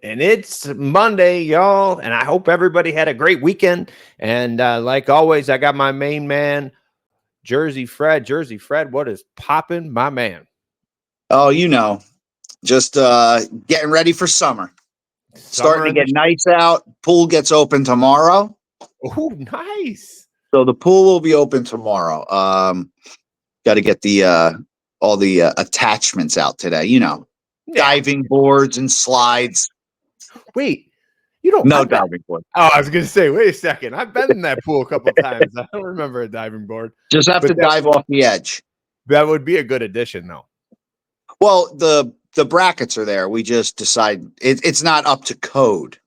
And it's Monday, y'all, and I hope everybody had a great weekend. And like always, I got my main man, Jersey Fred. Jersey Fred, what is popping, my man? Oh, just getting ready for summer. Starting to get nice out. Pool gets open tomorrow. Oh, nice. So the pool will be open tomorrow. Got to get the all the attachments out today. Diving boards and slides. Wait, no diving board. Oh, I was gonna say, wait a second. I've been in that pool a couple times. I don't remember a diving board. Just have to dive off the edge. That would be a good addition, though. Well, the brackets are there. We just decide it's not up to code.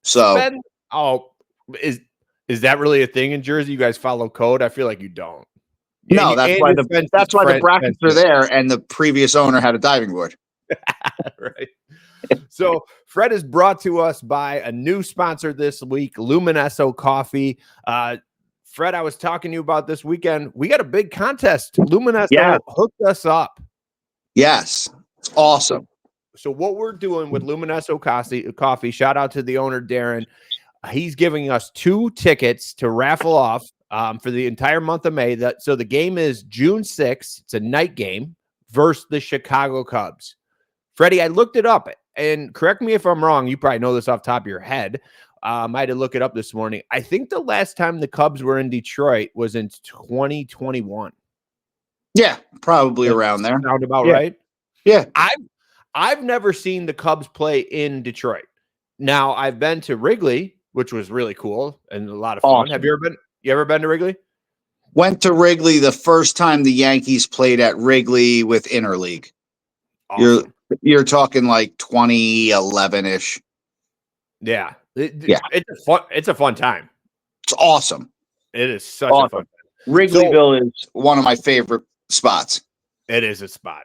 So, is that really a thing in Jersey? You guys follow code? I feel like you don't. No, that's why the brackets are there, and the previous owner had a diving board. Right. So Fred is brought to us by a new sponsor this week, Luminesso Coffee. Fred, I was talking to you about this weekend. We got a big contest. Luminesso hooked us up. Yes, it's awesome. So what we're doing with Luminesso Coffee, shout out to the owner, Darren. He's giving us 2 tickets to raffle off for the entire month of May. So the game is June 6th. It's a night game versus the Chicago Cubs. Freddie, I looked it up, and correct me if I'm wrong. You probably know this off the top of your head. I had to look it up this morning. I think the last time the Cubs were in Detroit was in 2021. Yeah, probably around there. Sound about right? Yeah. I've never seen the Cubs play in Detroit. Now, I've been to Wrigley, which was really cool and a lot of fun. Awesome. Have you ever been to Wrigley? Went to Wrigley the first time the Yankees played at Wrigley with Interleague. Awesome. You're talking like 2011-ish. Yeah. It's a fun time. It's awesome. It is such a fun time. Wrigleyville is one of my favorite spots. It is a spot.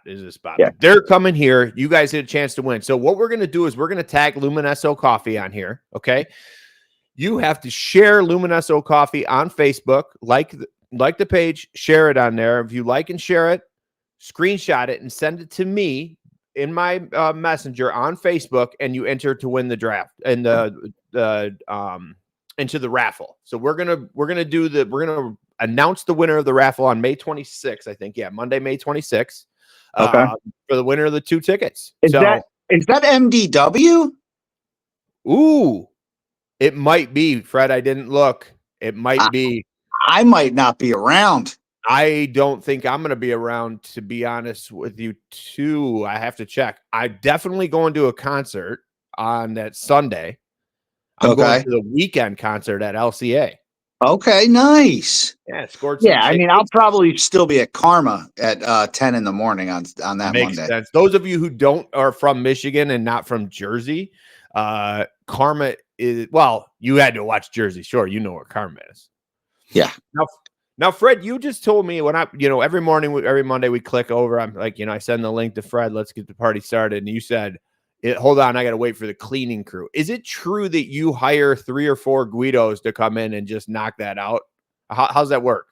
Yeah. They're coming here. You guys get a chance to win. So what we're going to do is we're going to tag Luminesso Coffee on here. Okay. You have to share Luminesso Coffee on Facebook, like the page, share it on there. If you like and share it, screenshot it and send it to me in my messenger on Facebook, and you enter to win the draft and into the raffle. So we're gonna announce the winner of the raffle on May 26th, I think. Yeah, Monday, May 26th. Okay. For the winner of the 2 tickets. Is that MDW? Ooh, it might be, Fred. I didn't look. It might be. I might not be around. I don't think I'm going to be around, to be honest with you, too. I have to check. I'm definitely going to a concert on that Sunday. I'm going to the weekend concert at LCA. Okay, nice. Yeah, scored. Yeah, I mean, I'll probably still be at Karma at 10 in the morning on that Makes Monday. Sense. Those of you who are from Michigan and not from Jersey, Karma is, well, you had to watch Jersey Shore. You know where Karma is. Yeah. Now, Fred, you just told me when every morning, every Monday we click over. I'm like, I send the link to Fred. Let's get the party started. And you said, hold on, I got to wait for the cleaning crew. Is it true that you hire 3 or 4 Guidos to come in and just knock that out? How's that work?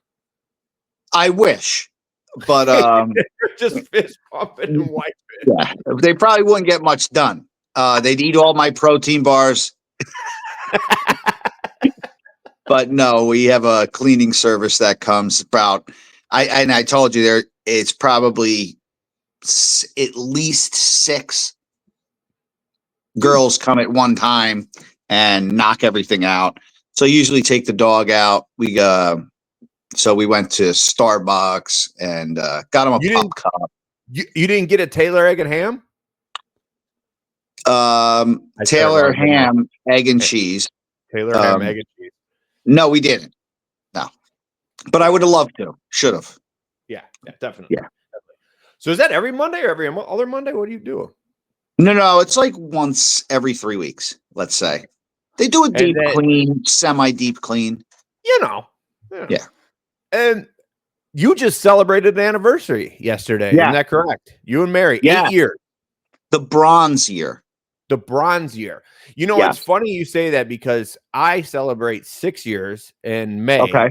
I wish, but just fist pumping and wiping. Yeah, they probably wouldn't get much done. They'd eat all my protein bars. But no, we have a cleaning service that comes about. I told you it's probably at least 6 girls come at one time and knock everything out. So usually take the dog out. So we went to Starbucks and got him a pop cup. You didn't get a Taylor egg and ham? Taylor ham, egg and cheese. Taylor ham, egg and cheese. No, we didn't. No, but I would have loved to. Should have. Yeah, definitely. Yeah. So is that every Monday or every other Monday? What do you do? No, it's like once every 3 weeks. Let's say they do a deep clean, semi-deep clean. Yeah. And you just celebrated an anniversary yesterday. Yeah. Isn't that correct? You and Mary, 8 years. The bronze year. The bronze year. It's funny you say that because I celebrate 6 years in May. Okay.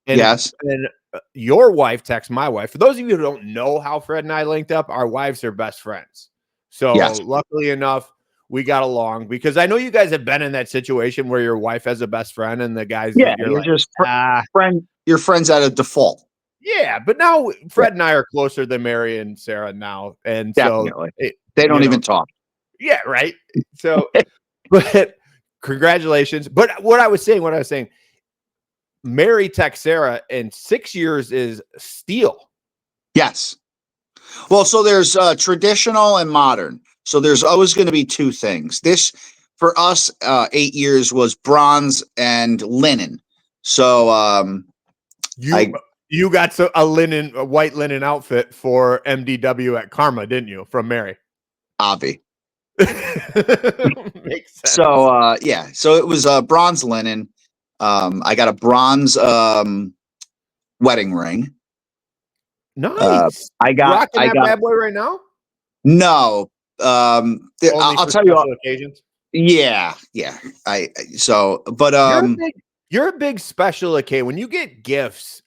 And your wife texts my wife. For those of you who don't know how Fred and I linked up, our wives are best friends. So luckily enough, we got along, because I know you guys have been in that situation where your wife has a best friend and the guys, Yeah, you're you're like, just ah, friend. You're friends out of default. yeah. But now Fred and I are closer than Mary and Sarah now, and so Definitely. They don't even talk. Yeah, right. So, but congratulations. But what I was saying, Mary texts Sarah, and 6 years is steel. Yes. Well, so there's traditional and modern. So there's always going to be two things. This for us, 8 years was bronze and linen. So you got a white linen outfit for MDW at Karma, didn't you? From Mary. Avi. Makes sense. So yeah, so it was bronze linen. I got a bronze wedding ring. Nice. I got bad boy right now. No, I'll tell you. Occasions. Yeah. But you're a big special occasion. When you get gifts,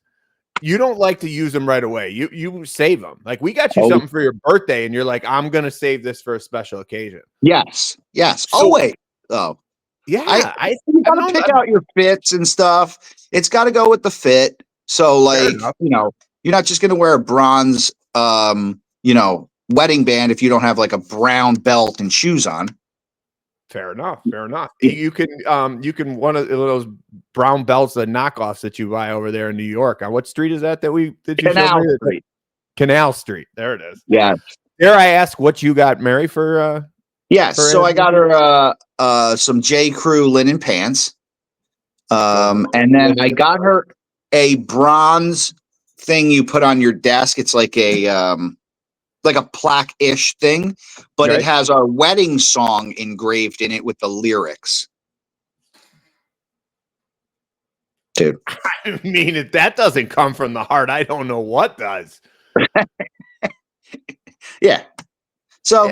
you don't like to use them right away. You save them. Like, we got you something for your birthday, and you're like, I'm gonna save this for a special occasion. Yes. So, wait. Oh, yeah. You gotta pick out your fits and stuff. It's got to go with the fit. So, like, you're not just gonna wear a bronze, wedding band if you don't have like a brown belt and shoes on. Fair enough. You can one of those brown belts, the knockoffs that you buy over there in New York. On what street is that you Canal Street. Canal Street. There it is. Yeah. Dare I ask what you got Mary for? Yes. So I got her some J. Crew linen pants, and then I got her a bronze thing you put on your desk. It's like a plaque-ish thing, but it has our wedding song engraved in it with the lyrics. Dude, I mean, if that doesn't come from the heart, I don't know what does. Yeah. So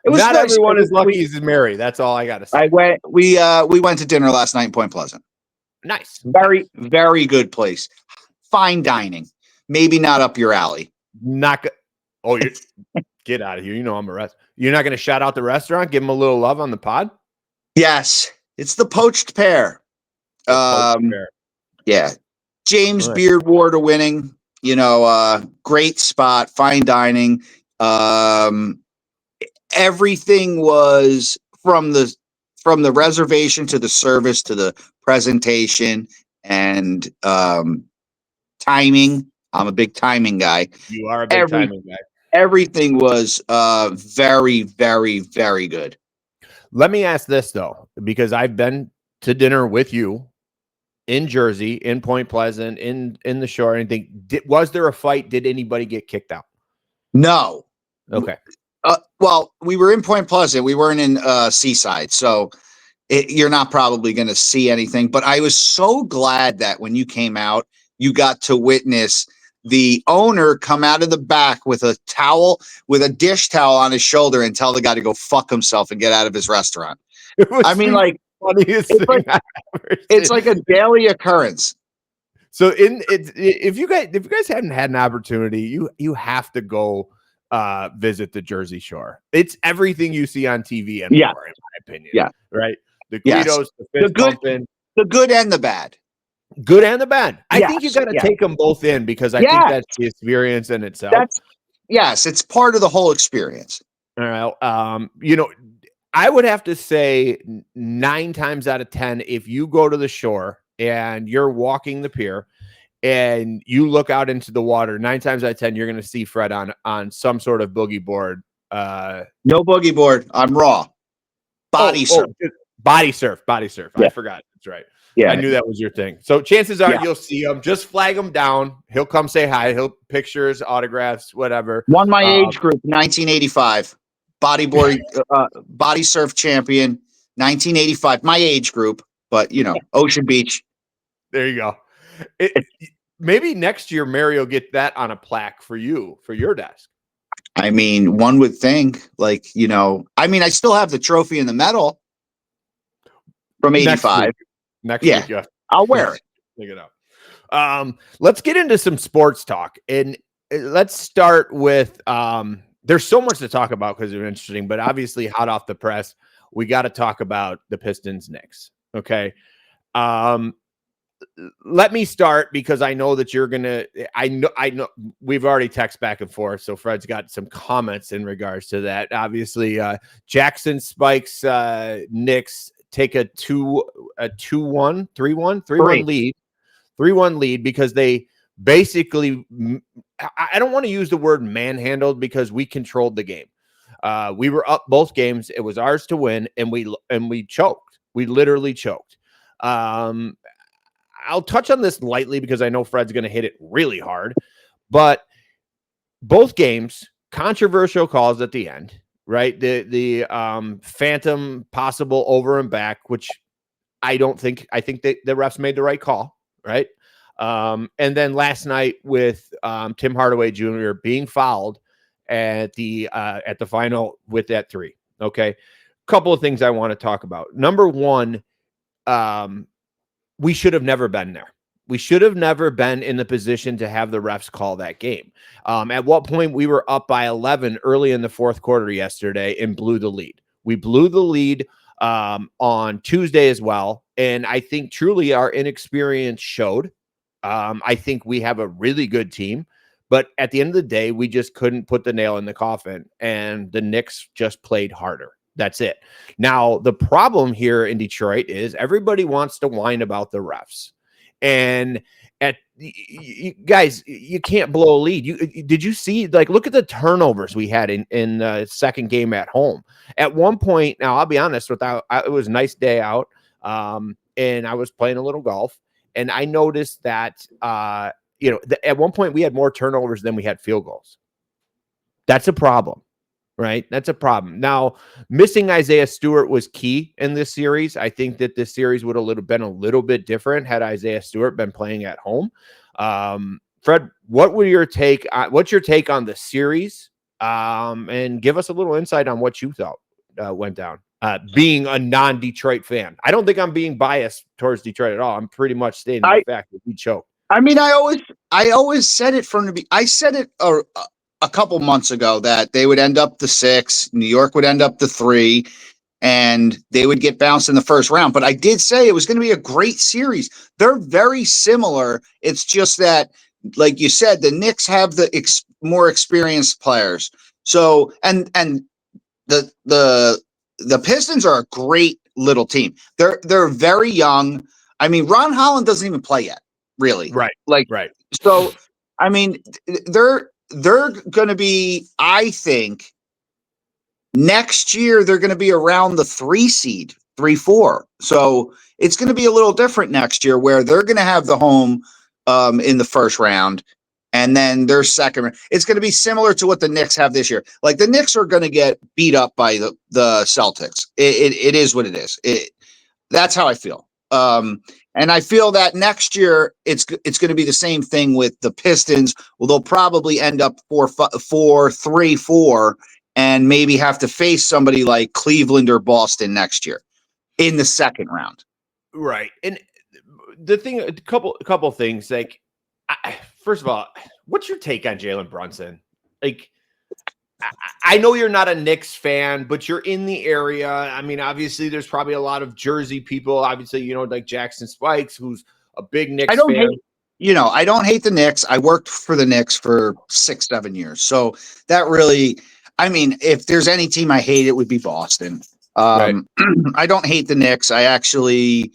it was not nice. Everyone is lucky as Mary. That's all I got to say. We went to dinner last night in Point Pleasant. Nice. Very, very good place. Fine dining. Maybe not up your alley. Not good. Oh, you get out of here. I'm a restaurant. You're not going to shout out the restaurant? Give them a little love on the pod? Yes. It's the Poached Pear. Yeah. James Beard Award winning, great spot, fine dining. Everything was from the reservation to the service to the presentation and timing. I'm a big timing guy. You are a big timing guy. Everything was very, very, very good. Let me ask this, though, because I've been to dinner with you in Jersey, in Point Pleasant, in the Shore. Anything? Was there a fight? Did anybody get kicked out? No. Okay. Well, we were in Point Pleasant. We weren't in Seaside. So you're not probably going to see anything. But I was so glad that when you came out, you got to witness the owner come out of the back with a towel, with a dish towel on his shoulder, and tell the guy to go fuck himself and get out of his restaurant. I mean, like, it's like a daily occurrence. So if you guys hadn't had an opportunity, you have to go visit the Jersey Shore. It's everything you see on TV and more, in my opinion. Yeah. Right. The Guidos, the fist pumping, the good and the bad. Good and the bad. I think you got to take them both in, because I think that's the experience in itself. It's part of the whole experience. All right. I would have to say 9 times out of 10, if you go to the shore and you're walking the pier and you look out into the water, 9 times out of 10, you're going to see Fred on some sort of boogie board. No boogie board. I'm raw. Body surf. Body surf. Yeah. I forgot. That's right. Yeah, I knew that was your thing. So chances are you'll see him. Just flag him down. He'll come say hi. He'll pictures, autographs, whatever. Won my age group, 1985. Bodyboard, body surf champion, 1985. My age group, but Ocean Beach. There you go. Maybe next year, Mary will get that on a plaque for you, for your desk. I mean, one would think, I still have the trophy and the medal from 85. Next week, yeah. I'll wear it. Pick it up. Let's get into some sports talk, and let's start with there's so much to talk about because it's interesting, but obviously hot off the press, we got to talk about the Pistons Knicks. Okay. Let me start because I know that you're gonna. I know. We've already texted back and forth, so Fred's got some comments in regards to that. Obviously, Jackson Spikes Knicks take a 3-1 lead, 3-1 lead because they basically. I don't want to use the word manhandled because we controlled the game. We were up both games. It was ours to win, and we choked. We literally choked. I'll touch on this lightly because I know Fred's going to hit it really hard, but both games, controversial calls at the end, right? The phantom possible over and back, which I think that the refs made the right call, right? And then last night with Tim Hardaway Jr. being fouled at the final with that 3. Okay. Couple of things I want to talk about. Number one, we should have never been there. We should have never been in the position to have the refs call that game. At what point we were up by 11 early in the fourth quarter yesterday and blew the lead. We blew the lead on Tuesday as well. And I think truly our inexperience showed. I think we have a really good team, but at the end of the day, we just couldn't put the nail in the coffin, and the Knicks just played harder. That's it. Now, the problem here in Detroit is everybody wants to whine about the refs. And guys, you can't blow a lead. Did you see, look at the turnovers we had in the second game at home. At one point, now I'll be honest, it was a nice day out, and I was playing a little golf, and I noticed that, at one point we had more turnovers than we had field goals. That's a problem. Right. That's a problem. Now, missing Isaiah Stewart was key in this series. I think that this series would have been a little bit different had Isaiah Stewart been playing at home. Fred, what's your take on the series? And give us a little insight on what you thought went down. Being a non-Detroit fan, I don't think I'm being biased towards Detroit at all. I'm pretty much stating the fact that we choked. I mean, I always said it from the beginning. I said it a couple months ago that they would end up the 6, New York would end up the 3, and they would get bounced in the first round. But I did say it was going to be a great series. They're very similar. It's just that, like you said, the Knicks have the more experienced players. So, and the Pistons are a great little team. They're very young. I mean, Ron Holland doesn't even play yet, really. Right. Right. So, I mean, they're going to be, I think, next year they're going to be around the 3 seed, 3-4. So it's going to be a little different next year where they're going to have the home in the first round, and then their second round. It's going to be similar to what the Knicks have this year. Like, the Knicks are going to get beat up by the Celtics. It is what it is. That's how I feel. And I feel that next year it's going to be the same thing with the Pistons. Well, they'll probably end up 4-3-4, and maybe have to face somebody like Cleveland or Boston next year in the second round. Right. And the thing, a couple things. Like, first of all, what's your take on Jalen Brunson? Like, I know you're not a Knicks fan, but you're in the area. I mean, obviously, there's probably a lot of Jersey people. Obviously, like Jackson Spikes, who's a big Knicks fan. I don't hate the Knicks. I worked for the Knicks for 6-7 years. So that really, I mean, if there's any team I hate, it would be Boston. Right. I don't hate the Knicks. I actually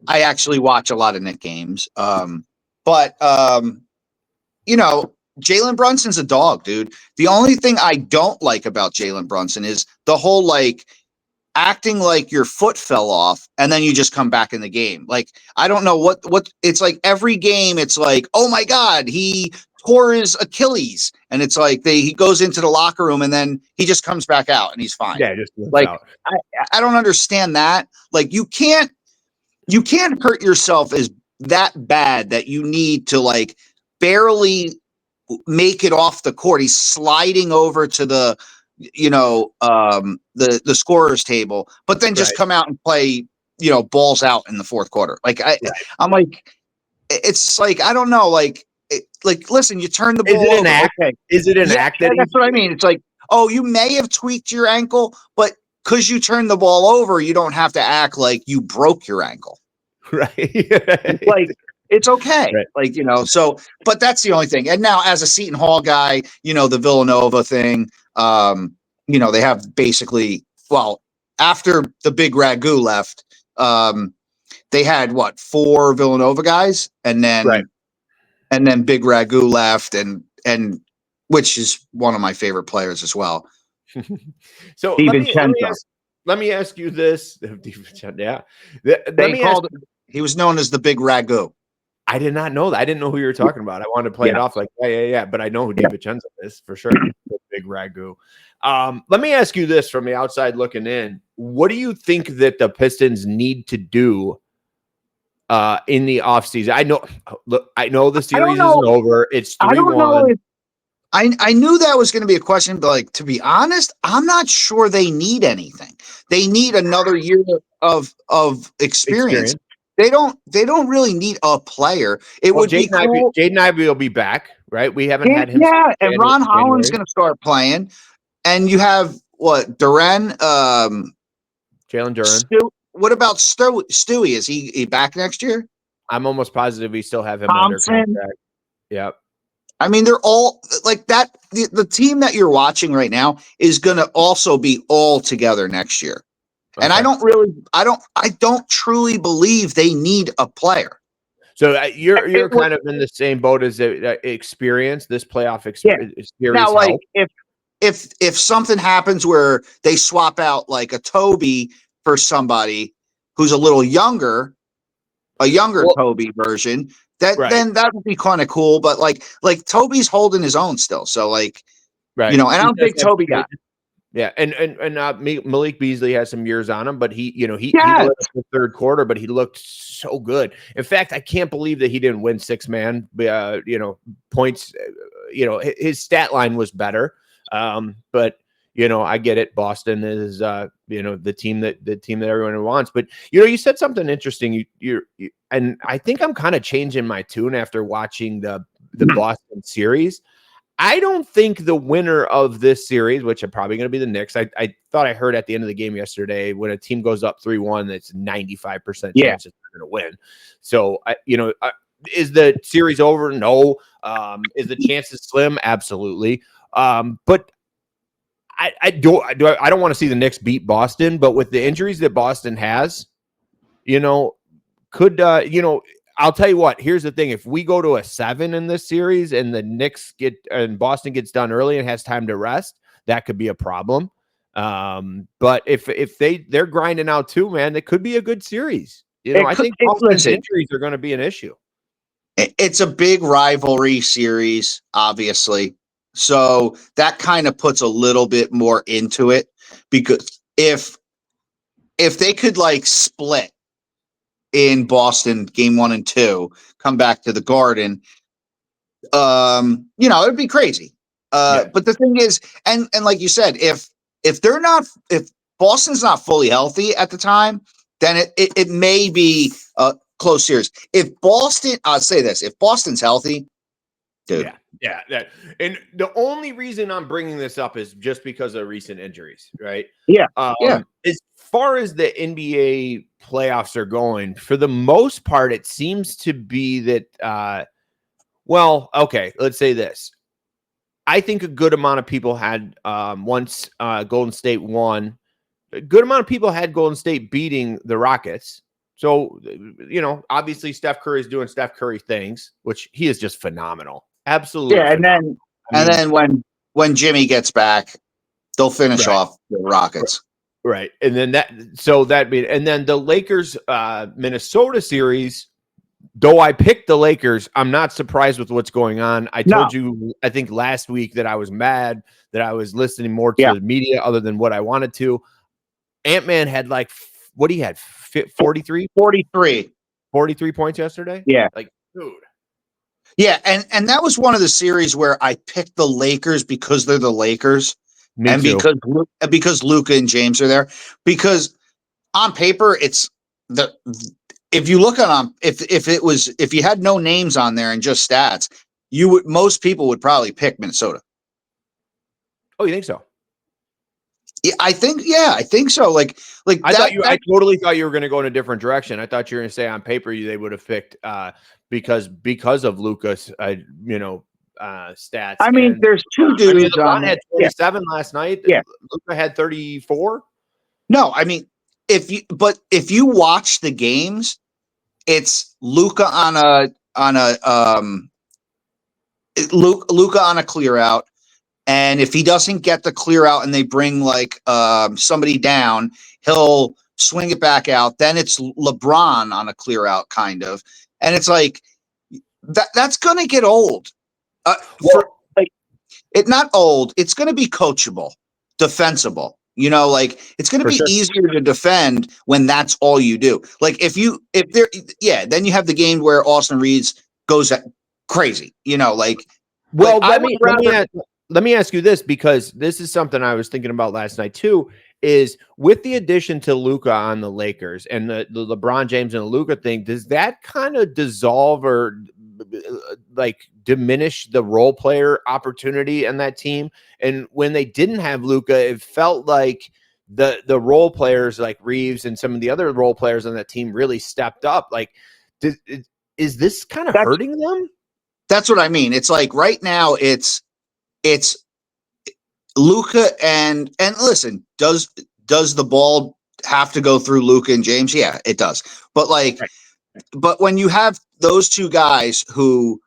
watch a lot of Knicks games. But Jalen Brunson's a dog, dude. The only thing I don't like about Jalen Brunson is the whole, like, acting like your foot fell off and then you just come back in the game. Like, I don't know what it's like every game. It's like, oh my God, he tore his Achilles. And it's like he goes into the locker room and then he just comes back out and he's fine. Yeah, just like out. I don't understand that. Like, you can't hurt yourself as that bad that you need to, like, barely make it off the court. He's sliding over to the scorer's table, but then just come out and play, balls out in the fourth quarter. Like, I'm like, it's like, I don't know, like, listen, you turn the ball over. Okay. Is it an act? That's what I mean. It's like, oh, you may have tweaked your ankle, but because you turn the ball over, you don't have to act like you broke your ankle. Right. Like, it's okay. Right. Like, so, but that's the only thing. And now as a Seton Hall guy, the Villanova thing, they have basically, well, after the big Ragu left, they had 4 Villanova guys, and then, Right. and then big Ragu left, and which is one of my favorite players as well. So let me ask you this. Yeah. He was known as the big Ragu. I did not know that. I didn't know who you were talking about. I wanted to play it off like, yeah. But I know who DiVincenzo is for sure. The big Ragu. Let me ask you this from the outside looking in. What do you think that the Pistons need to do in the offseason? I know the series isn't over. It's 3-1. I don't know if I knew that was going to be a question, but like, to be honest, I'm not sure they need anything. They need another year of experience. They don't really need a player. It would be cool. Jaden Ivey will be back, right? We haven't had him. Yeah, and Ron Holland's going to start playing. And you have Duren, Jalen Duren. What about Stewie? Is he back next year? I'm almost positive we still have him under contract. Yep. I mean, they're all like that. The team that you're watching right now is going to also be all together next year. Okay. And I don't truly believe they need a player. So you're kind of in the same boat as experience, this playoff experience. Now, like if something happens where they swap out like a Toby for somebody who's a little younger, Toby version, then that would be kind of cool. But like Toby's holding his own still, so like, and I'm a big Toby guy. Yeah, and Malik Beasley has some years on him, but he lit up the third quarter, but he looked so good. In fact, I can't believe that he didn't win 6-man. Points. His stat line was better, but I get it. Boston is the team that everyone wants. But you said something interesting. You and I think I'm kind of changing my tune after watching the Boston series. I don't think the winner of this series, which are probably going to be the Knicks. I thought I heard at the end of the game yesterday, when a team goes up 3-1, that's 95% chance that they're going to win. So, is the series over? No. Is the chances slim? Absolutely. But I don't want to see the Knicks beat Boston, but with the injuries that Boston has, I'll tell you what, here's the thing. If we go to a 7 in this series and the Knicks and Boston gets done early and has time to rest, that could be a problem. But if they're grinding out too, man, it could be a good series. I think Boston's injuries are going to be an issue. It's a big rivalry series, obviously. So that kind of puts a little bit more into it, because if they could like split in Boston game 1 and 2, come back to the Garden, it'd be crazy. But the thing is, and like you said, if Boston's not fully healthy at the time, then it may be a close series. I'll say this, if Boston's healthy, dude. Yeah. And the only reason I'm bringing this up is just because of recent injuries, right? Yeah. As far as the NBA playoffs are going, for the most part, it seems to be that, let's say this. I think a good amount of people had, once Golden State won, a good amount of people had Golden State beating the Rockets. So, obviously Steph Curry is doing Steph Curry things, which he is just phenomenal. Absolutely. Yeah, and then when Jimmy gets back, they'll finish off the Rockets. Right. And then and then the Lakers Minnesota series, though I picked the Lakers, I'm not surprised with what's going on. I told you, I think last week, that I was mad that I was listening more to the media other than what I wanted to. Ant-Man had what he had, 43 points yesterday. Yeah. Dude. Yeah, and that was one of the series where I picked the Lakers because they're the Lakers. Me too. because Luka and James are there. Because on paper, it's if you look at them, if you had no names on there and just stats, most people would probably pick Minnesota. Oh, you think so? Yeah, I think so. Like I totally thought you were going to go in a different direction. I thought you were going to say on paper they would have picked because of Lucas, stats. I mean, And there's two I mean, dudes LeBron on. had 27 last night. Yeah. Luka had 34. No, I mean, if you watch the games, it's Luca on a clear out. And if he doesn't get the clear out and they bring like somebody down, he'll swing it back out. Then it's LeBron on a clear out, kind of. And it's like that's gonna get old. It not old, it's gonna be coachable, defensible. Like it's gonna be easier to defend when that's all you do. Like then you have the game where Austin Reeves goes crazy, Well, let me ask you this, because this is something I was thinking about last night too, is with the addition to Luka on the Lakers and the LeBron James and the Luka thing, does that kind of dissolve or like diminish the role player opportunity in that team? And when they didn't have Luka, it felt like the role players like Reeves and some of the other role players on that team really stepped up. Like, is this kind of hurting them? That's what I mean. It's like right now it's Luka and listen, does the ball have to go through Luka and James? Yeah, it does. But but when you have those two guys who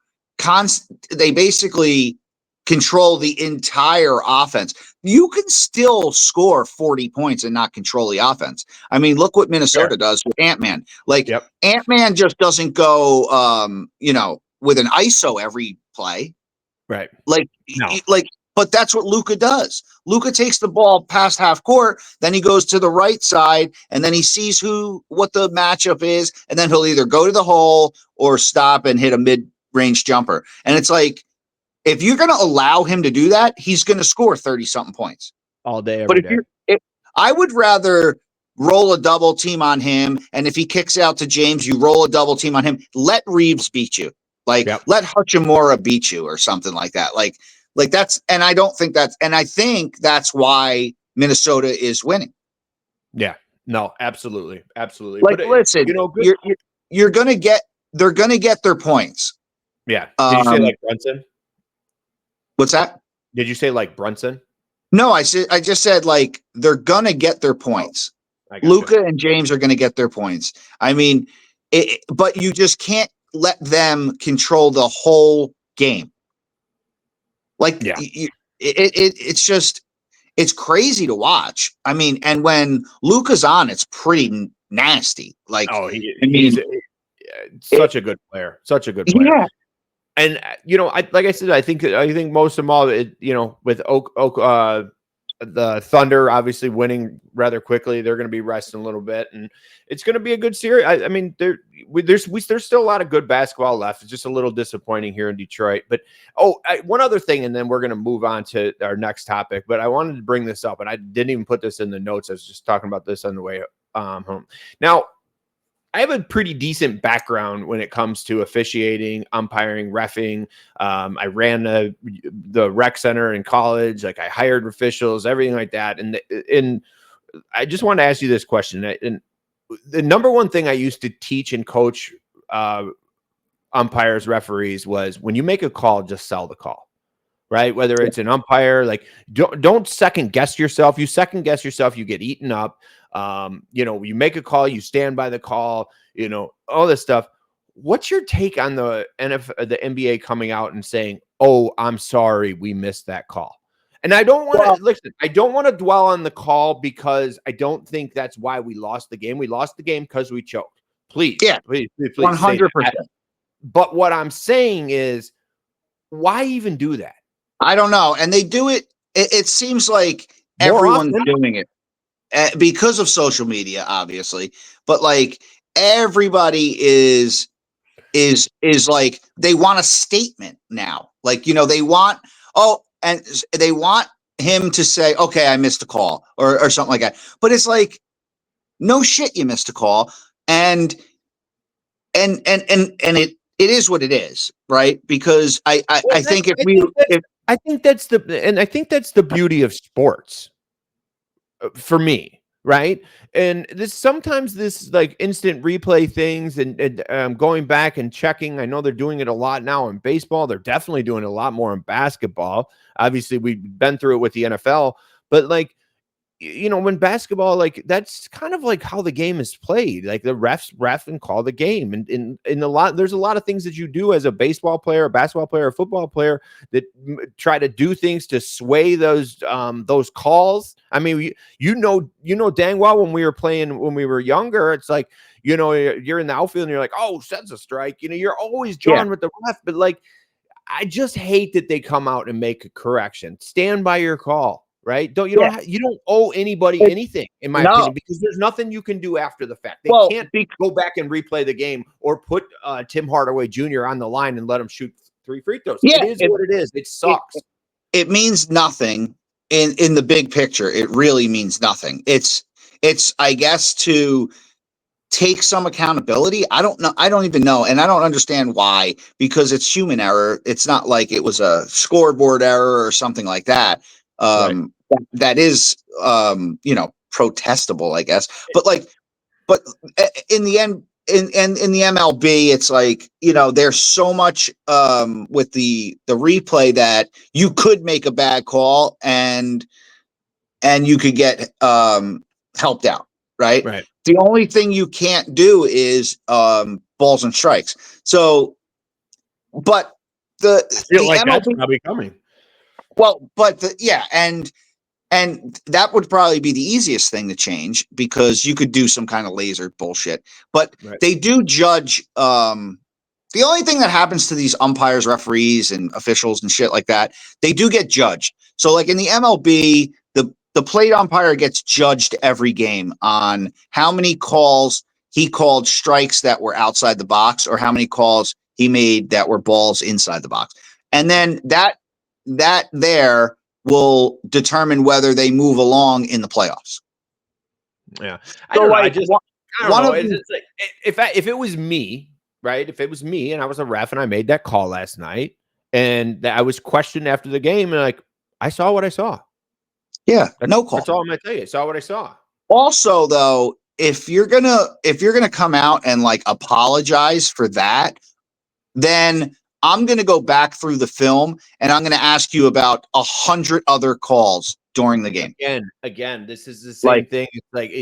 they basically control the entire offense, you can still score 40 points and not control the offense. I mean, look what Minnesota does with Ant-Man. Like Ant-Man just doesn't go with an ISO every play. Right. But that's what Luka does. Luka takes the ball past half court, then he goes to the right side, and then he sees what the matchup is, and then he'll either go to the hole or stop and hit a mid-range jumper. And it's like, if you're going to allow him to do that, he's going to score 30-something points all day, every day. I would rather roll a double team on him, and if he kicks out to James, you roll a double team on him. Let Reeves beat you. Let Hachimura beat you or something like that. Like that's, and I think that's why Minnesota is winning. Yeah, no, absolutely. Like, but, listen, they're going to get their points. Yeah. Did you say like Brunson? What's that? Did you say like Brunson? No, I just said like they're going to get their points. Luka and James are going to get their points. I mean, but you just can't let them control the whole game. Like, it's crazy to watch. I mean, and when Luka's on, it's pretty nasty. Like, he's such a good player. Such a good player. Yeah. And like I said, I think most of them all, with the Thunder obviously winning rather quickly, they're going to be resting a little bit, and it's going to be a good series. I mean, there's still a lot of good basketball left. It's just a little disappointing here in Detroit. But one other thing, and then we're going to move on to our next topic. But I wanted to bring this up, and I didn't even put this in the notes. I was just talking about this on the way home. Now, I have a pretty decent background when it comes to officiating, umpiring, reffing. I ran the rec center in college. Like, I hired officials, everything like that. And I just want to ask you this question. And the number one thing I used to teach and coach umpires, referees, was when you make a call, just sell the call. Right? Whether it's an umpire, like don't second guess yourself. You second guess yourself, you get eaten up. You make a call, you stand by the call, all this stuff. What's your take on the NBA coming out and saying, "Oh, I'm sorry, we missed that call"? And I don't want to listen. I don't want to dwell on the call, because I don't think that's why we lost the game. We lost the game because we choked. Please, please, 100%. But what I'm saying is, why even do that? I don't know. And they do it. It seems like everyone's doing it because of social media, obviously. But like everybody is like, they want a statement now. Like, they want him to say, "Okay, I missed a call," or something like that. But it's like, no shit, you missed a call, and it is what it is, right? Because I think that's the beauty of sports, for me, right? And sometimes this like instant replay things and going back and checking. I know they're doing it a lot now in baseball. They're definitely doing it a lot more in basketball. Obviously, we've been through it with the NFL, but like, when basketball, like that's kind of like how the game is played. Like the refs ref and call the game. And in there's a lot of things that you do as a baseball player, a basketball player, a football player that try to do things to sway those calls. I mean, dang well when we were playing when we were younger, it's like, you're in the outfield and you're like, oh, that's a strike. You're always drawn with the ref, but like, I just hate that they come out and make a correction. Stand by your call, right? You don't owe anybody anything, in my opinion, because there's nothing you can do after the fact. They can't go back and replay the game or put Tim Hardaway Jr. on the line and let him shoot 3 free throws. It is what it is. It sucks. It means nothing in the big picture. It really means nothing. It's I guess to take some accountability. I don't know. I don't even know. And I don't understand why, because it's human error. It's not like it was a scoreboard error or something like that. That is, protestable, I guess. But in the end, in the MLB, it's like, there's so much with the replay that you could make a bad call and you could get helped out. Right. The only thing you can't do is balls and strikes. So, but the MLB, that's probably coming. Well, but and that would probably be the easiest thing to change, because you could do some kind of laser bullshit. But they do judge. The only thing that happens to these umpires, referees, and officials and shit like that, they do get judged. So, like in the MLB, the plate umpire gets judged every game on how many calls he called strikes that were outside the box, or how many calls he made that were balls inside the box. And then that there will determine whether they move along in the playoffs. Yeah. I don't know. I don't know. It's like, if it was me, right? If it was me and I was a ref and I made that call last night and I was questioned after the game, and like, I saw what I saw. Yeah, no call. That's all I'm gonna tell you. I saw what I saw. Also, though, if you're gonna come out and like apologize for that, then I'm gonna go back through the film and I'm gonna ask you about 100 other calls during the game. Again, this is the same thing. It's like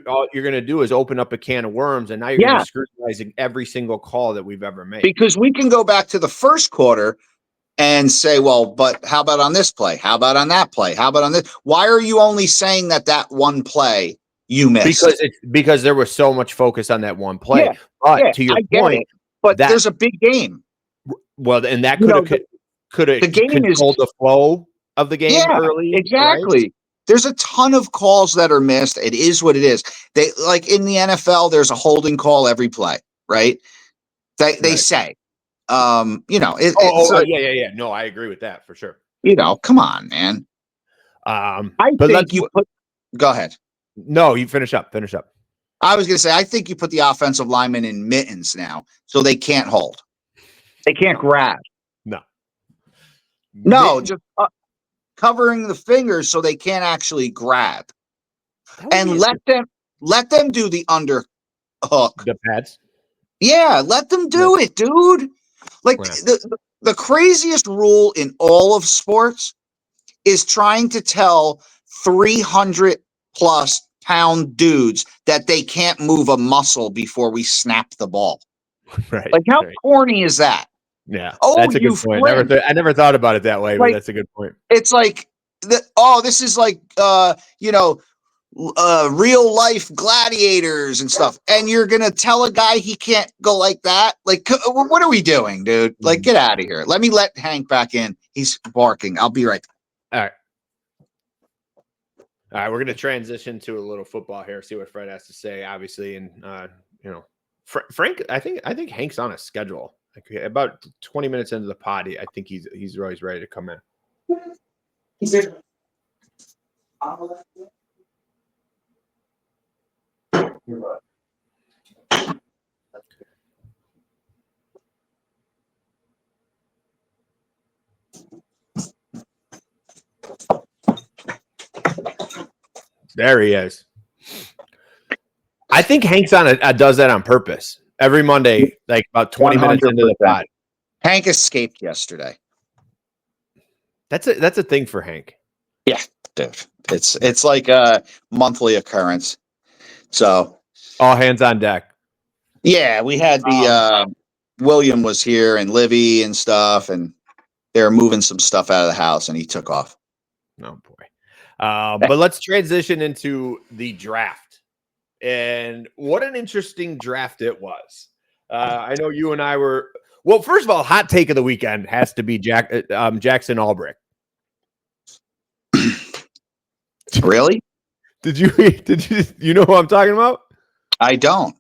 all you're gonna do is open up a can of worms, and now you're gonna be scrutinizing every single call that we've ever made. Because we can go back to the first quarter and say, well, but how about on this play? How about on that play? How about on this? Why are you only saying that one play you missed? Because there was so much focus on that one play. But to your point, there's a big game. Well, and that could have controlled the flow of the game early. Exactly. Right? There's a ton of calls that are missed. It is what it is. They, like in the NFL, there's a holding call every play, right? They say. Yeah. No, I agree with that for sure. Come on, man. Go ahead. No, you finish up. I was going to say, I think you put the offensive linemen in mittens now, so they can't hold. They can't grab. No, just covering the fingers so they can't actually grab. And let them do the underhook. The pads. Yeah, let them do it, dude. Like the craziest rule in all of sports is trying to tell 300 plus pound dudes that they can't move a muscle before we snap the ball. Right. Like how corny is that? Yeah. That's a good point. I never thought about it that way, but that's a good point. It's like this is like real life gladiators and stuff, and you're gonna tell a guy he can't go like that? Like, what are we doing, dude? Like, get out of here. Let Hank back in. He's barking. I'll be right back. All right, we're gonna transition to a little football here, see what Fred has to say, obviously. And Frank, I think Hank's on a schedule. Like about 20 minutes into the pod, I think he's always ready to come in. He's there. There he is. I think Hank's does that on purpose. Every Monday, like about 20 minutes into the 100%. pod. Hank escaped yesterday. That's a thing for Hank. Yeah, dude. It's like a monthly occurrence. So all hands on deck. Yeah, we had the William was here and Livy and stuff, and they were moving some stuff out of the house, and he took off. Oh boy. But let's transition into the draft. And what an interesting draft it was. I know you and I were. Well, first of all, hot take of the weekend has to be Jackson Ulbrich. Really? Did you know who I'm talking about? I don't.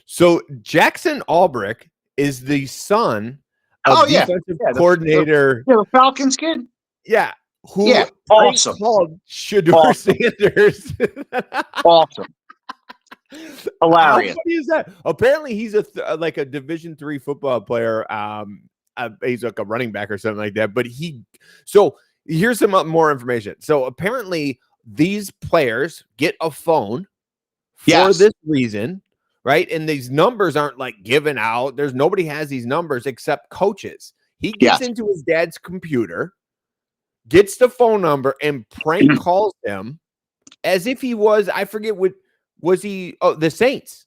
So Jackson Ulbrich is the son of defensive coordinator. The Falcons kid? Yeah. Who awesome. called Shedeur Sanders. Awesome. Hilarious. How funny is that? Apparently he's like a Division III football player. He's like a running back or something like that. But so here's some more information. So apparently these players get a phone for this reason, right? And these numbers aren't like given out. Nobody has these numbers except coaches. He gets into his dad's computer, gets the phone number, and prank calls him as if he was, I forget what was he? Oh, the Saints.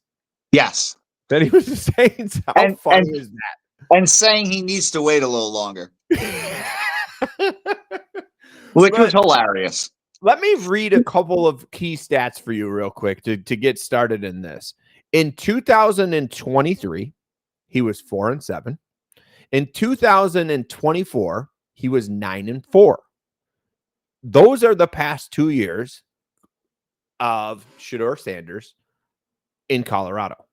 Yes. That he was the Saints. How funny is that? And saying he needs to wait a little longer. Which was hilarious. Let me read a couple of key stats for you real quick to get started in this. In 2023, he was 4-7. In 2024, he was 9-4. Those are the past 2 years of Shedeur Sanders in Colorado.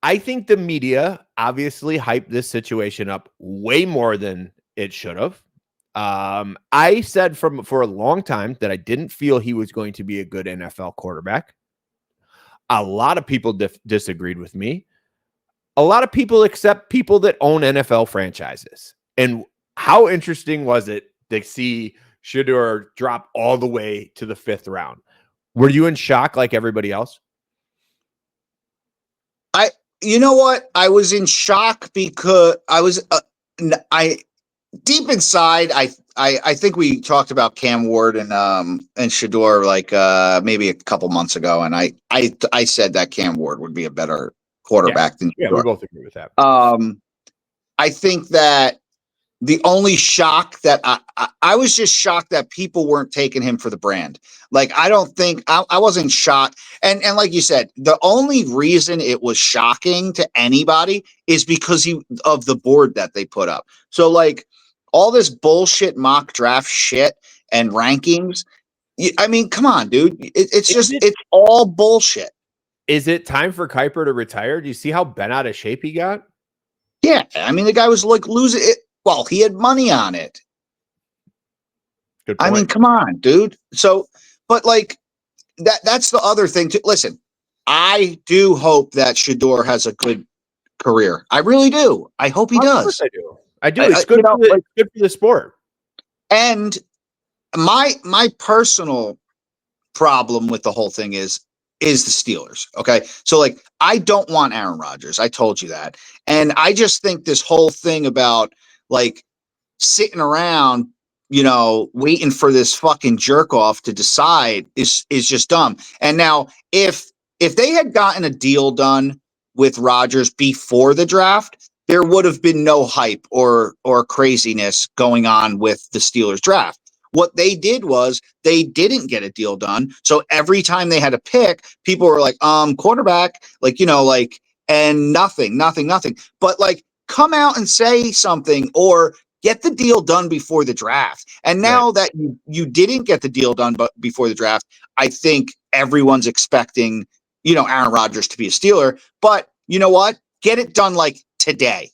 I think the media obviously hyped this situation up way more than it should have. I said for a long time that I didn't feel he was going to be a good NFL quarterback. A lot of people disagreed with me. A lot of people except people that own NFL franchises. And how interesting was it to see Shedeur drop all the way to the 5th round? Were you in shock like everybody else? You know what? I was in shock because I was deep inside. I think we talked about Cam Ward and Shedeur like maybe a couple months ago, and I said that Cam Ward would be a better quarterback than Shedeur. Yeah, we both agree with that. I think that the only shock that I was just shocked that people weren't taking him for the brand. Like, I don't think I wasn't shocked. And like you said, the only reason it was shocking to anybody is because of the board that they put up. So like all this bullshit mock draft shit and rankings. I mean, come on, dude. It's all bullshit. Is it time for Kuiper to retire? Do you see how bent out of shape he got? Yeah. I mean, the guy was like losing it. Well, he had money on it. Good point. I mean, come on, dude. So, but like that's the other thing too. Listen, I do hope that Shedeur has a good career. I really do. I hope he does. I do. It's good, good for the sport. And my personal problem with the whole thing is the Steelers. Okay. So like, I don't want Aaron Rodgers. I told you that. And I just think this whole thing about like sitting around, waiting for this fucking jerk off to decide is just dumb. And now if they had gotten a deal done with Rodgers before the draft, there would have been no hype or craziness going on with the Steelers draft. What they did was they didn't get a deal done. So every time they had a pick, people were like, quarterback, and nothing. But like, come out and say something or get the deal done before the draft. And now that you didn't get the deal done before the draft, I think everyone's expecting, Aaron Rodgers to be a Steeler. But you know what? Get it done like today.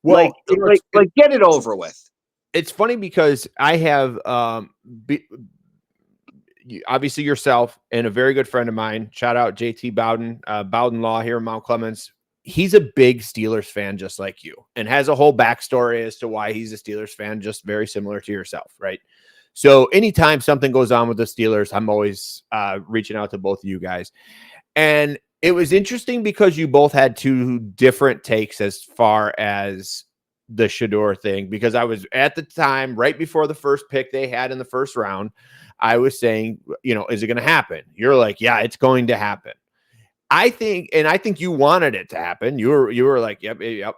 Well, like get it over with. It's funny because I have obviously yourself and a very good friend of mine. Shout out JT Bowden, Bowden Law here in Mount Clemens. He's a big Steelers fan, just like you, and has a whole backstory as to why he's a Steelers fan, just very similar to yourself, right? So anytime something goes on with the Steelers, I'm always reaching out to both of you guys. And it was interesting because you both had two different takes as far as the Shedeur thing, because I was at the time right before the first pick they had in the first round. I was saying, is it going to happen? You're like, yeah, it's going to happen. I think you wanted it to happen. You were like, yep.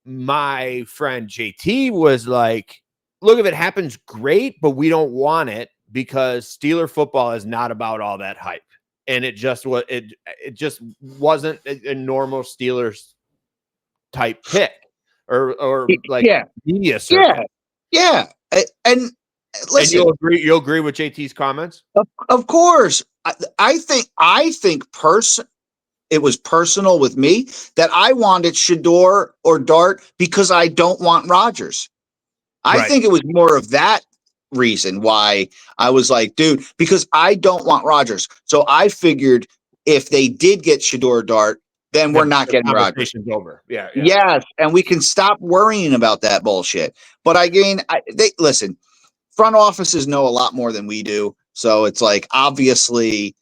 My friend JT was like, look, if it happens, great, but we don't want it because Steeler football is not about all that hype. And it just wasn't a normal Steelers type pick or like media circle. Yeah. And listen, and you'll agree with JT's comments? Of course. I think it was personal with me that I wanted Shedeur or Dart because I don't want Rodgers. I think it was more of that reason why I was like, dude, because I don't want Rodgers. So I figured if they did get Shedeur Dart, then we're not getting Rodgers. Conversation's over. Yeah. Yes, and we can stop worrying about that bullshit. But they listen, front offices know a lot more than we do. So it's like, obviously,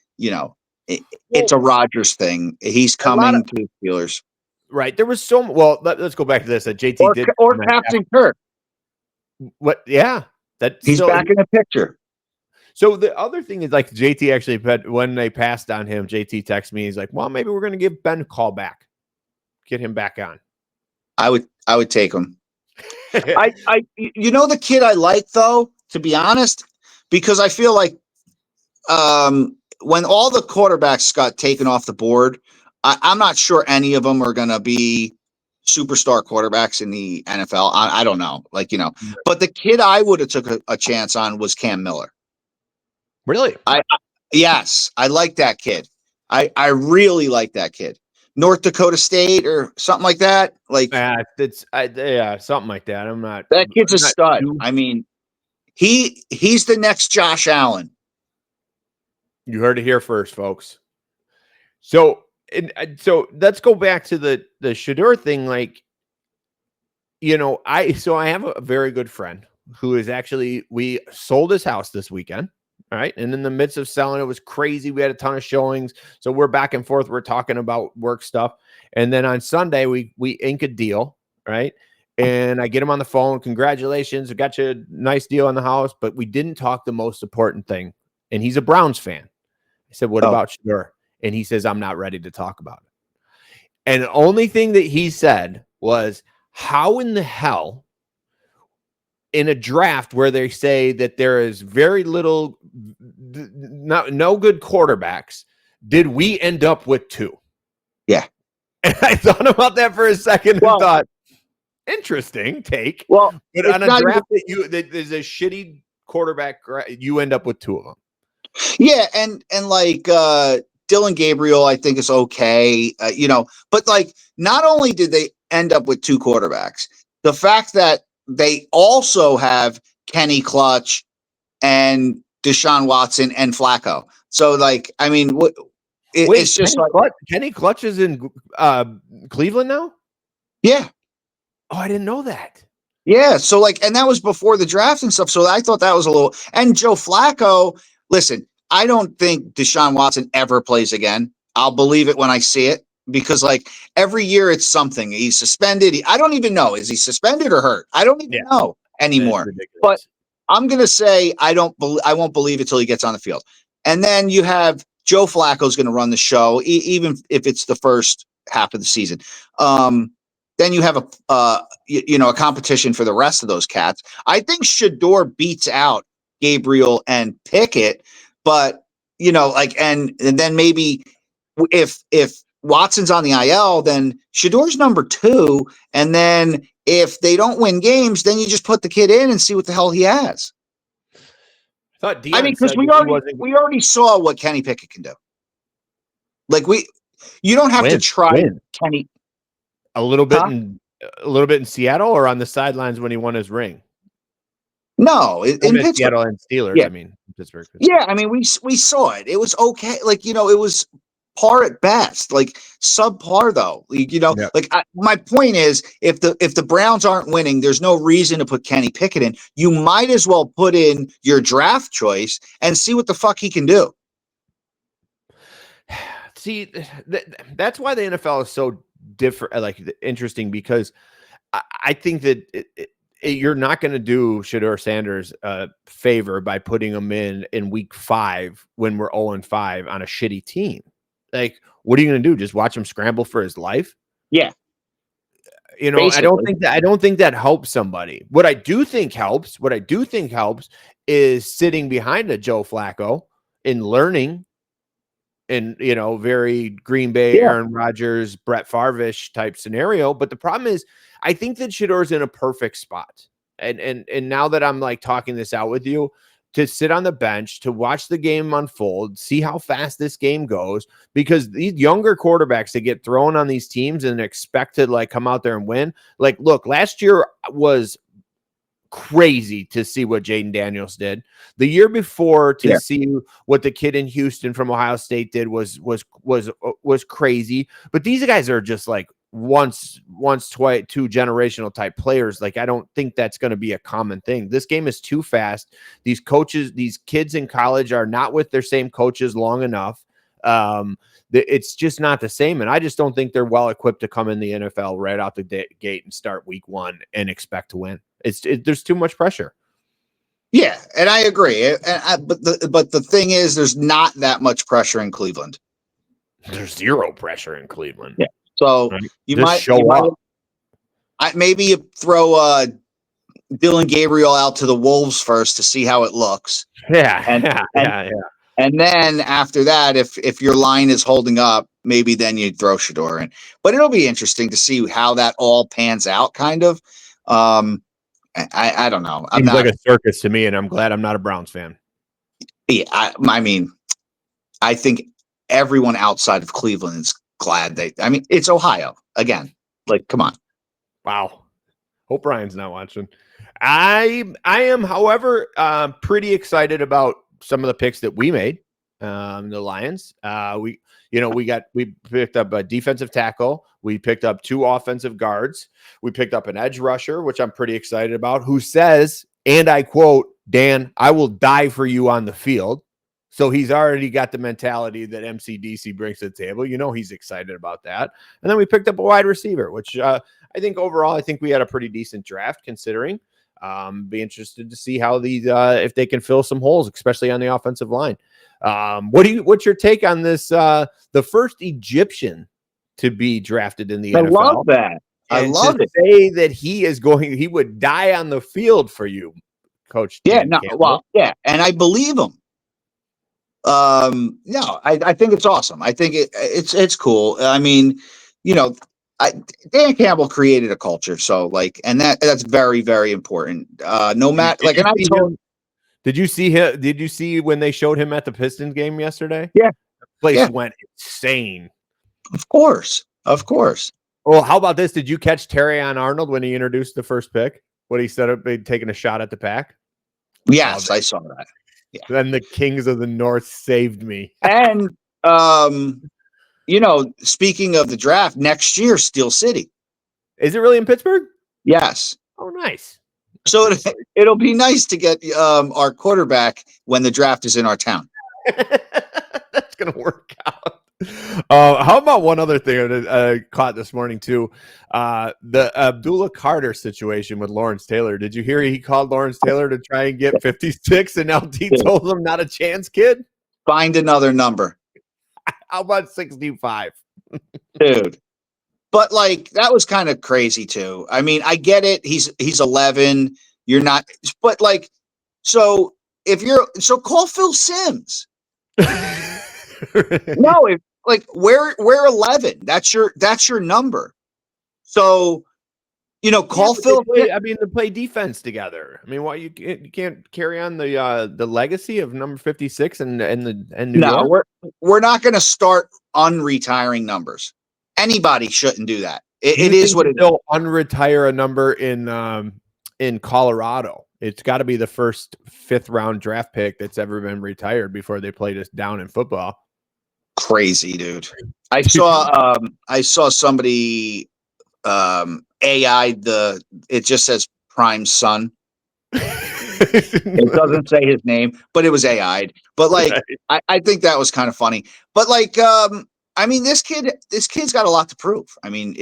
it's a Rodgers thing. He's coming to the Steelers. Right. There was let's go back to this. That JT or Captain Kirk. What? Yeah. He's back in the picture. So the other thing is, like, JT actually, when they passed on him, JT texted me. He's like, well, maybe we're going to give Ben a call back. Get him back on. I would take him. The kid I like, though, to be honest, because I feel like when all the quarterbacks got taken off the board, I'm not sure any of them are going to be superstar quarterbacks in the NFL. I don't know, but the kid I would have took a chance on was Cam Miller. Really? Yes, I like that kid. I really like that kid. North Dakota State or something like that. Something like that. I'm not. That kid's a stud. I mean, he's the next Josh Allen. You heard it here first, folks. So let's go back to the Shedeur thing. Like, I have a very good friend who is actually, we sold his house this weekend. All right. And in the midst of selling, it was crazy. We had a ton of showings. So we're back and forth. We're talking about work stuff. And then on Sunday, we ink a deal. Right. And I get him on the phone. Congratulations. I got you a nice deal on the house. But we didn't talk the most important thing. And he's a Browns fan. I said, what about Shedeur? And he says, I'm not ready to talk about it. And the only thing that he said was, how in the hell, in a draft where they say that there is very little, no good quarterbacks, did we end up with two? Yeah. And I thought about that for a second and thought, interesting take. Well, but on a draft that there's a shitty quarterback, you end up with two of them. Yeah. And like, Dylan Gabriel, I think, is okay, but like, not only did they end up with two quarterbacks, the fact that they also have Kenny Clutch and Deshaun Watson and Flacco. So, like, I mean, it's just Kenny Clutch is in Cleveland now? Yeah. Oh, I didn't know that. Yeah. So, like, and that was before the draft and stuff. So I thought that was a little, and Joe Flacco, listen, I don't think Deshaun Watson ever plays again. I'll believe it when I see it, because like every year it's something. He's suspended. I don't even know. Is he suspended or hurt? I don't even know anymore. But I'm going to say I won't believe it till he gets on the field. And then you have Joe Flacco's going to run the show, even if it's the first half of the season. Then you have a competition for the rest of those cats. I think Shedeur beats out Gabriel and Pickett. But, and then maybe if Watson's on the IL, then Shedeur's number 2. And then if they don't win games, then you just put the kid in and see what the hell he has. Because we already saw what Kenny Pickett can do. Like you don't have to try Kenny a little bit in Seattle, or on the sidelines when he won his ring. No, in Pittsburgh. Seattle and Steelers. Yeah. I mean, Pittsburgh. Yeah, I mean, we saw it. It was okay. Like, it was par at best, like subpar though. Yeah. My point is, if the Browns aren't winning, there's no reason to put Kenny Pickett in. You might as well put in your draft choice and see what the fuck he can do. See, that's why the NFL is so different, like interesting, because I think that you're not going to do Shedeur Sanders a favor by putting him in week 5 when we're 0-5 on a shitty team. Like, what are you going to do? Just watch him scramble for his life? Yeah. Basically. I don't think that helps somebody. What I do think helps is sitting behind a Joe Flacco and learning. And, very Green Bay, Aaron Rodgers, Brett Favre-ish type scenario. But the problem is, I think that Shedeur's in a perfect spot. And now that I'm like talking this out with you, to sit on the bench, to watch the game unfold, see how fast this game goes, because these younger quarterbacks that get thrown on these teams and expect to like come out there and win. Like, look, last year was crazy to see what Jaden Daniels did. The year before to see what the kid in Houston from Ohio State did was crazy. But these guys are just like twice, 2 generational type players. Like, I don't think that's going to be a common thing. This game is too fast. These kids in college are not with their same coaches long enough. It's just not the same. And I just don't think they're well equipped to come in the NFL right out the gate and start week 1 and expect to win. There's too much pressure. Yeah, and I agree. But the thing is, there's not that much pressure in Cleveland. There's zero pressure in Cleveland. Yeah. So right? you just might show up. Maybe you throw Dylan Gabriel out to the Wolves first to see how it looks. Yeah. And then after that, if your line is holding up, maybe then you'd throw Shedeur in. But it'll be interesting to see how that all pans out, kind of. I don't know. Seems like a circus to me, and I'm glad I'm not a Browns fan. Yeah, I mean, I think everyone outside of Cleveland is glad it's Ohio again. Like, come on. Wow. Hope Ryan's not watching. I am, however, pretty excited about some of the picks that we made. The Lions. We picked up a defensive tackle. We picked up 2 offensive guards. We picked up an edge rusher, which I'm pretty excited about, who says, and I quote, "Dan, I will die for you on the field." So he's already got the mentality that MCDC brings to the table. He's excited about that. And then we picked up a wide receiver, which I think overall, we had a pretty decent draft considering. Be interested to see how these if they can fill some holes, especially on the offensive line. What's your take on this? The first Egyptian to be drafted in the NFL. I love that. I love it. Say that he would die on the field for you, Coach. Yeah, and I believe him. I think it's awesome. I think it's cool. I mean, Dan Campbell created a culture, so and that's very, very important. No matter Did you see him? Did you see when they showed him at the Pistons game yesterday? Yeah, the place went insane. Of course. Well, how about this? Did you catch Terrion Arnold when he introduced the first pick? What he said about taking a shot at the pack? Yes, I saw that. Yeah. Then the Kings of the North saved me. And speaking of the draft, next year, Steel City. Is it really in Pittsburgh? Yes. Oh, nice. So it'll be nice to get our quarterback when the draft is in our town. That's gonna work out. How about one other thing that I caught this morning too? The Abdul Carter situation with Lawrence Taylor. Did you hear he called Lawrence Taylor to try and get 56 and LT told him not a chance, kid? Find another number. How about 65? Dude. But that was kind of crazy too. I mean, I get it. He's 11. You're not, but so call Phil Simms. No, we're 11. That's your number. So, call Phil. They play defense together. I mean, why you can't carry on the legacy of number 56 and New York? We're not going to start unretiring numbers. Anybody shouldn't do that. It is what it is. Unretire a number in Colorado. It's got to be the first 5th round draft pick that's ever been retired before they played us down in football. crazy, dude. I saw somebody AI'd it just says Prime's son. It doesn't say his name, but it was AI'd. But like, right. I think that was kind of funny. But like, I mean, this kid's got a lot to prove. I mean,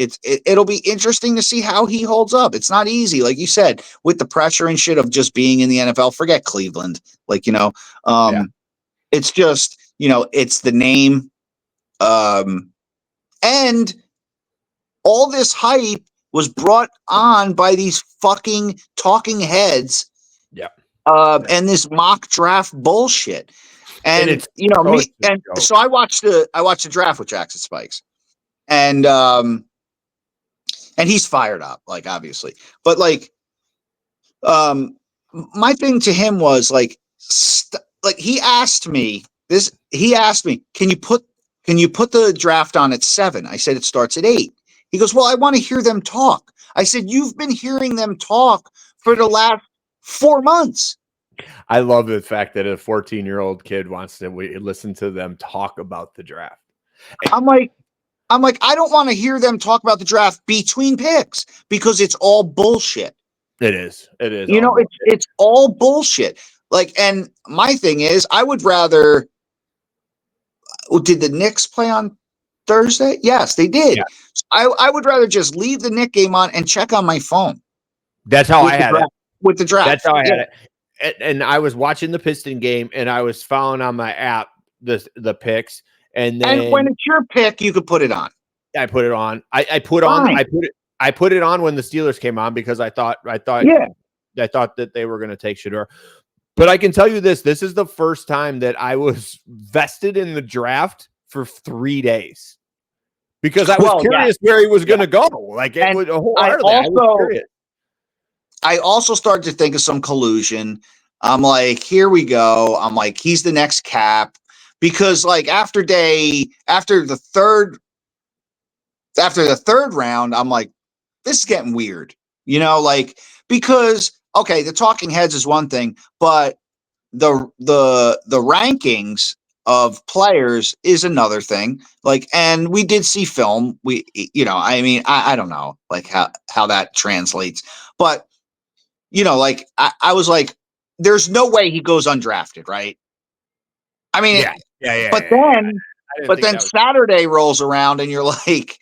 it'll be interesting to see how he holds up. It's not easy, like you said, with the pressure and shit of just being in the NFL. Forget Cleveland, like it's just it's the name, and all this hype was brought on by these fucking talking heads. Yeah. And this mock draft bullshit. And it's so I watched the draft with Jackson Spikes. And he's fired up, like, obviously. But like my thing to him was like he asked me, can you put the draft on at 7? I said it starts at 8. He goes, well, I want to hear them talk. I said, you've been hearing them talk for the last 4 months. I love the fact that a 14-year-old kid wants to listen to them talk about the draft. I'm like, I don't want to hear them talk about the draft between picks because it's all bullshit. It is. It's all bullshit. Like, and my thing is, I would rather. Did the Knicks play on Thursday? Yes, they did. Yeah. I would rather just leave the Knicks game on and check on my phone. That's how I had it. With the draft. That's how I had it. And I was watching the Piston game, and I was following on my app the picks. And when it's your pick, you could put it on. I put it on. I put it on when the Steelers came on because I thought that they were going to take Shedeur. But I can tell you this is the first time that I was vested in the draft for 3 days because I was curious where he was going to go. Like, it was wholeheartedly. I was curious. I also started to think of some collusion. I'm like, here we go. I'm like, he's the next Cap. Because like after the third round, I'm like, this is getting weird. Like, because okay, the talking heads is one thing, but the rankings of players is another thing. Like, and we did see film. I mean, I don't know like how that translates, but like I was like, there's no way he goes undrafted, right? I mean, yeah. But then Saturday rolls around and you're like,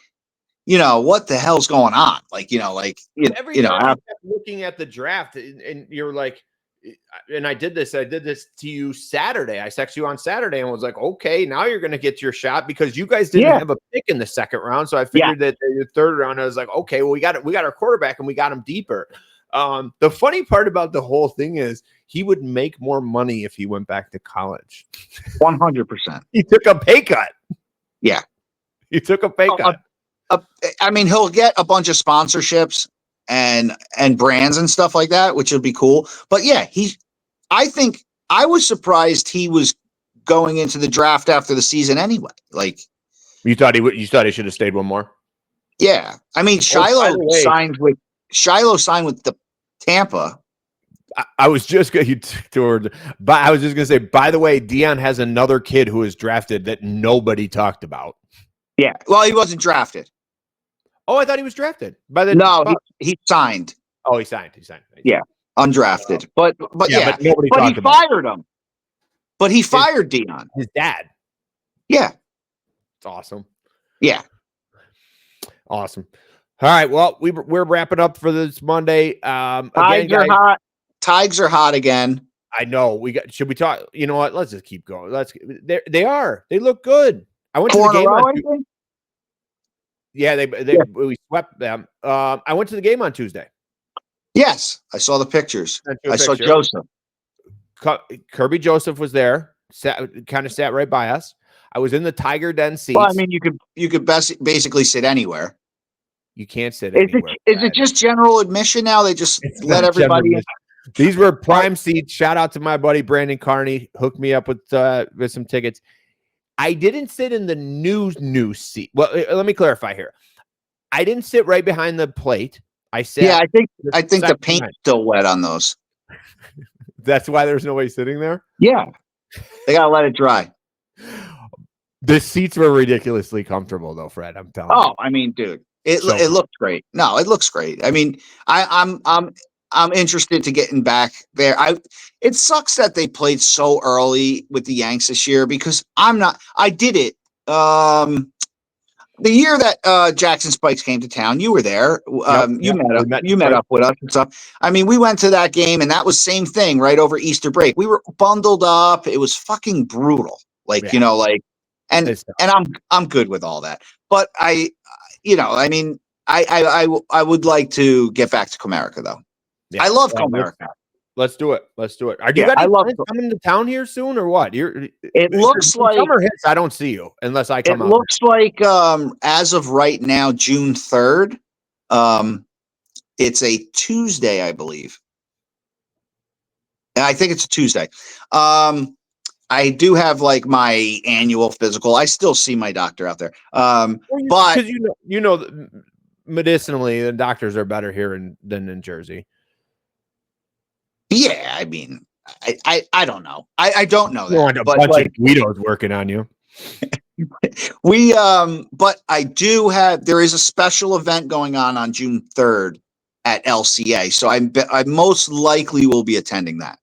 what the hell's going on? Like, every time looking at the draft and you're like, and I did this to you Saturday. I texted you on Saturday and was like, okay, now you're going to get your shot because you guys didn't have a pick in the second round. So I figured that the third round, I was like, okay, well, we got our quarterback and we got him deeper. The funny part about the whole thing is he would make more money if he went back to college. 100%. He took a pay cut. Yeah. He took a pay cut. I mean, he'll get a bunch of sponsorships and brands and stuff like that, which would be cool. But yeah, I think I was surprised he was going into the draft after the season anyway. Like, you thought he should have stayed one more? Yeah. I mean, Shiloh signed with the Tampa. I was just going to say, by the way, Dion has another kid who was drafted that nobody talked about. Yeah. Well, he wasn't drafted. Oh, I thought he was drafted he signed. Oh, he signed. Yeah. Undrafted. But nobody talked about it. Fired him. But he fired Dion. His dad. Yeah. It's awesome. Yeah. Awesome. All right. Well, we're wrapping up for this Monday. Tigers are hot. Tigers are hot again. I know. Should we talk? You know what? Let's just keep going. They look good. I went to the game on Tuesday. Yeah, we swept them. I went to the game on Tuesday. Yes, I saw the pictures. I saw Joseph. Kirby Joseph was there. Kind of sat right by us. I was in the Tiger Den seats. Well, I mean, you could basically sit anywhere. You can't sit anywhere. Is it just general admission now? They just let everybody in? These were prime seats. Shout out to my buddy Brandon Carney. Hooked me up with some tickets. I didn't sit in the new seat. Well, let me clarify here. I didn't sit right behind the plate. I sat. Yeah, I think the paint's still wet on those. That's why there's nobody sitting there. Yeah, they gotta let it dry. The seats were ridiculously comfortable, though, Fred. I'm telling you. Oh, I mean, dude, it So it looks great. No, it looks great. I mean, I'm interested to getting back there. It sucks that they played so early with the Yanks this year because I'm not. I did it. The year that Jackson Spikes came to town, you were there. You met up with us and stuff. I mean, we went to that game, and that was same thing right over Easter break. We were bundled up. It was fucking brutal. Like and I'm good with all that. But I mean, I would like to get back to Comerica though. Yeah, I love Comerica. Let's do it. Are you guys coming to town here soon or what? It looks like summer hits. I don't see you unless I come out. It looks like as of right now, June 3rd. It's a Tuesday, I believe. I think it's a Tuesday. I do have like my annual physical. I still see my doctor out there. But because medicinally, the doctors are better here than in Jersey. Yeah, I mean, I don't know. I don't know that. But a bunch of Guidos working on you. But I do have. There is a special event going on June 3rd at LCA, so I most likely will be attending that.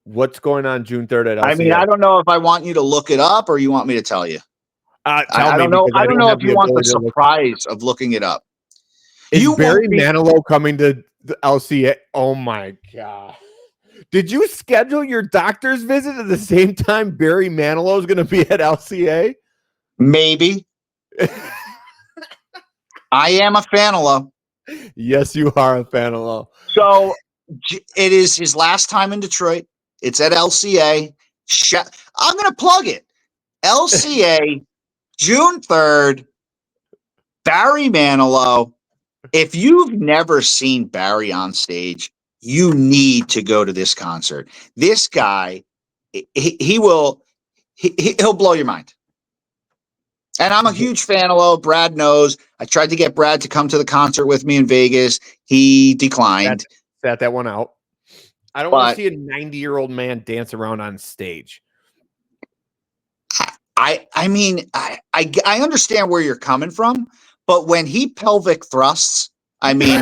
What's going on June 3rd at LCA? I mean, I don't know if I want you to look it up or you want me to tell you. I don't know. I don't know if you want the surprise of looking it up. Is Barry Manilow coming to the LCA? Oh my God. Did you schedule your doctor's visit at the same time Barry Manilow is going to be at LCA? Maybe. I am a Fanilow. Yes, you are a Fanilow. So it is his last time in Detroit. It's at LCA. I'm going to plug it. LCA, June 3rd, Barry Manilow. If you've never seen Barry on stage, you need to go to this concert. This guy, he'll blow your mind. And I'm a huge fan of Brad knows. I tried to get Brad to come to the concert with me in Vegas. He declined. Sat that one out. I don't want to see a 90-year-old man dance around on stage. I mean, I understand where you're coming from, but when he pelvic thrusts, I mean,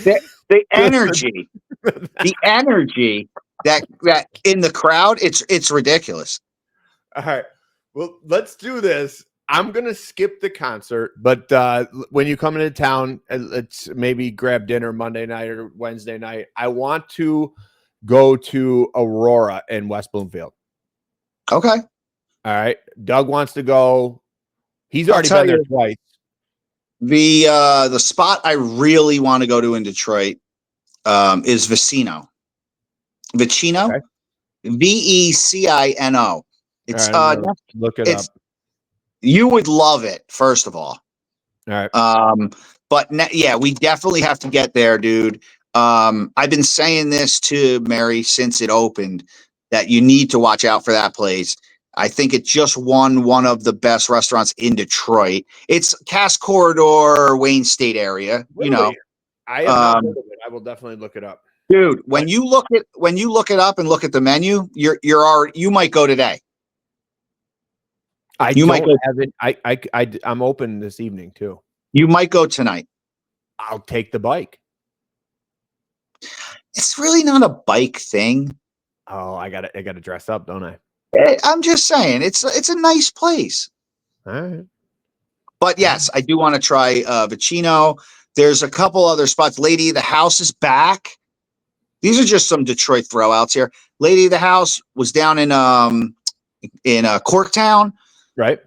the energy that in the crowd, it's ridiculous. All right. Well, let's do this. I'm going to skip the concert, but when you come into town, let's maybe grab dinner Monday night or Wednesday night. I want to go to Aurora in West Bloomfield. Okay. All right. Doug wants to go. He's already been there twice. The spot I really want to go to in Detroit is Vicino. Vicino? Okay. Vecino. It's right, look it up. You would love it, first of all. All right. But yeah, we definitely have to get there, dude. I've been saying this to Mary since it opened that you need to watch out for that place. I think it just won one of the best restaurants in Detroit. It's Cass Corridor, Wayne State area. Really? You know, I have not heard of it. I will definitely look it up, dude. When you look it up and look at the menu, you might go today. I'm open this evening too. You might go tonight. I'll take the bike. It's really not a bike thing. Oh, I gotta dress up, don't I? I'm just saying, it's a nice place. All right. But yes, I do want to try Vicino. There's a couple other spots. Lady of the House is back. These are just some Detroit throwouts here. Lady of the House was down in Corktown. Right.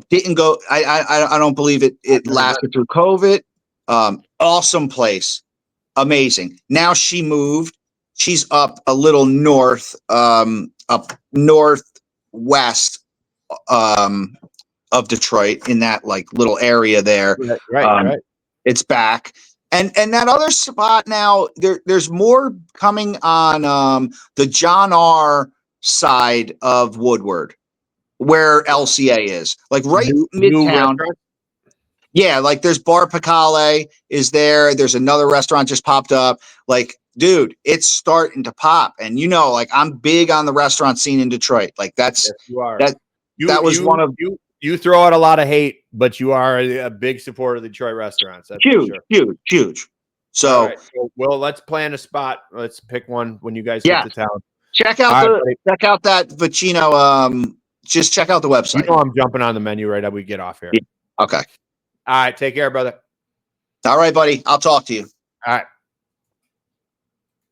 Didn't go. I don't believe it lasted through COVID. Awesome place. Amazing. Now she moved. She's up a little north, up northwest of Detroit in that like little area there. Right. It's back. And that other spot now, there's more coming on the John R. side of Woodward, where LCA is. Like right midtown. Yeah, like there's Bar Picale is there. There's another restaurant just popped up. Like, dude, it's starting to pop. And like I'm big on the restaurant scene in Detroit. Like yes, you are. that was one of you throw out a lot of hate, but you are a big supporter of the Detroit restaurants. That's huge, for sure. huge. So, right. Well, let's plan a spot. Let's pick one when you guys yeah. get to town. Check out that Vicino. Just check out the website. You know I'm jumping on the menu right as we get off here. Yeah. Okay. All right. Take care, brother. All right, buddy. I'll talk to you. All right.